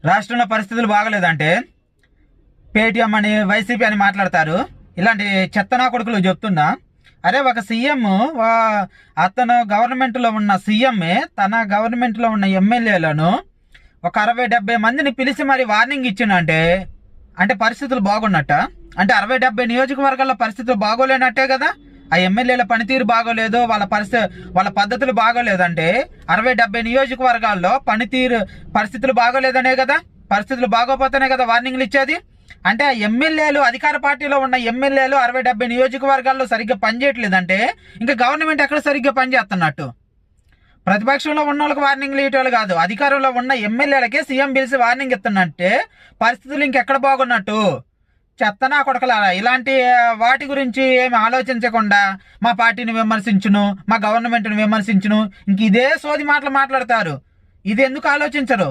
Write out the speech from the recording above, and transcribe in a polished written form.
రాష్ట్రంలో పరిస్థితులు బాగలేదంటే పేటీఎం అని వైసీపీ అని మాట్లాడతారు. ఇలాంటి చెత్తనా కొడుకులు చెప్తున్నా. అరే ఒక సీఎం అతను గవర్నమెంట్లో ఉన్న సీఎంఏ తన గవర్నమెంట్లో ఉన్న ఎమ్మెల్యేలను ఒక 60-70 మందిని పిలిచి మరి వార్నింగ్ ఇచ్చిండంటే అంటే పరిస్థితులు బాగున్నట్ట. అంటే 60-70 నియోజకవర్గాల్లో పరిస్థితులు బాగోలేనట్టే కదా. ఆ ఎమ్మెల్యేల పనితీరు బాగోలేదు, వాళ్ళ పద్ధతులు బాగోలేదంటే 60-70 నియోజకవర్గాల్లో పరిస్థితులు బాగోలేదనే కదా. పరిస్థితులు బాగోపోతేనే కదా వార్నింగ్లు ఇచ్చేది. అంటే ఆ ఎమ్మెల్యేలు, అధికార పార్టీలో ఉన్న ఎమ్మెల్యేలు 60-70 నియోజకవర్గాల్లో సరిగ్గా పనిచేయట్లేదంటే ఇంకా గవర్నమెంట్ ఎక్కడ సరిగ్గా పనిచేస్తున్నట్టు? ప్రతిపక్షంలో ఉన్న వాళ్ళకి వార్నింగ్లు ఇవ్వటాలు కాదు, అధికారంలో ఉన్న ఎమ్మెల్యేలకే సీఎం పిలిచి వార్నింగ్ ఇస్తున్నట్టే పరిస్థితులు ఇంకెక్కడ బాగున్నట్టు? చెత్తనా కొడకలారా, ఇలాంటి వాటి గురించి ఏమి ఆలోచించకుండా మా పార్టీని విమర్శించును, మా గవర్నమెంట్ని విమర్శించును, ఇంక ఇదే సోది మాటలు మాట్లాడతారు. ఇది ఎందుకు ఆలోచించరు?